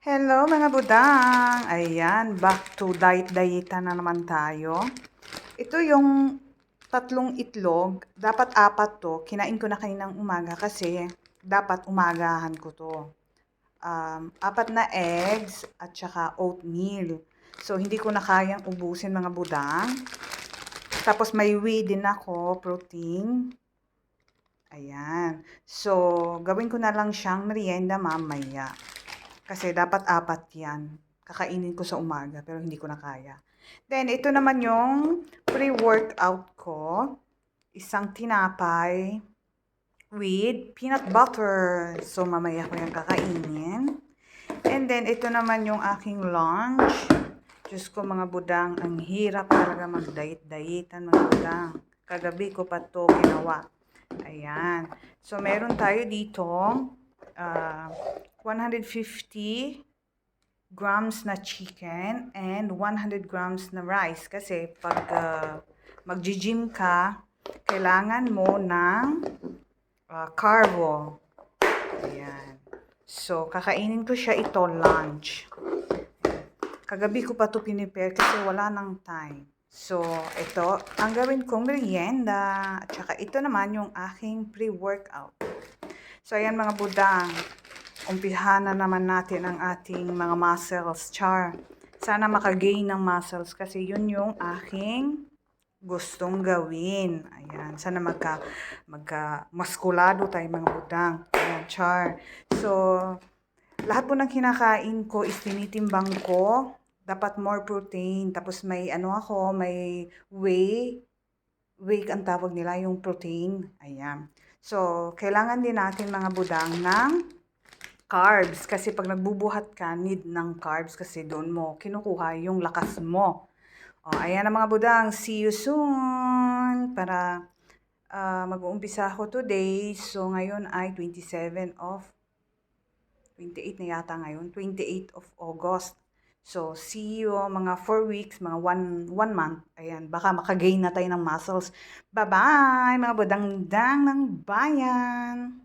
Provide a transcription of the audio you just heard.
Hello mga budang! Ayan, back to diet-dieta na naman tayo. Ito yung tatlong itlog. Dapat apat to. Kinain ko na kaninang umaga kasi dapat umagahan ko to. Apat na eggs at saka oatmeal. So, hindi ko na kayang ubusin mga budang. Tapos may whey din ako, protein. Ayan. So, gawin ko na lang siyang merienda mamaya. Kasi dapat apat yan. Kakainin ko sa umaga, pero hindi ko na kaya. Then, ito naman yung pre-workout ko. Isang tinapay with peanut butter. So, mamaya ko yung kakainin. And then, ito naman yung aking lunch. Diyos ko mga budang, ang hirap talaga mag-diet-dietan mga budang. Kagabi ko pa to ginawa. Ayan. So, meron tayo dito 150 grams na chicken and 100 grams na rice. Kasi pag mag-gym ka, kailangan mo ng carbo. Ayan. So, kakainin ko siya ito lunch. Kagabi ko pa ito pinipare kasi wala nang time. So, ito, ang gawin kong merienda. At saka ito naman yung aking pre-workout. So, ayan mga budang. Umpisahan na naman natin ang ating mga muscles. Char. Sana makagain ng muscles kasi yun yung aking gustong gawin. Ayan. Sana muskulado tayo mga budang. Ayan, char. So, lahat po ng kinakain ko is tinitimbang ko. Dapat more protein. Tapos may may whey. Whey ang tawag nila, yung protein. Ayan. So, kailangan din natin mga budang ng carbs. Kasi pag nagbubuhat ka, need ng carbs kasi doon mo kinukuha yung lakas mo. O, ayan na mga budang. See you soon! Para mag-uumpisa ako today. So, ngayon ay 28 na yata ngayon. 28 of August. So, see you mga 4 weeks, mga 1 month. Ayan, baka makagain na tayo ng muscles. Bye-bye, mga budang-dang ng bayan!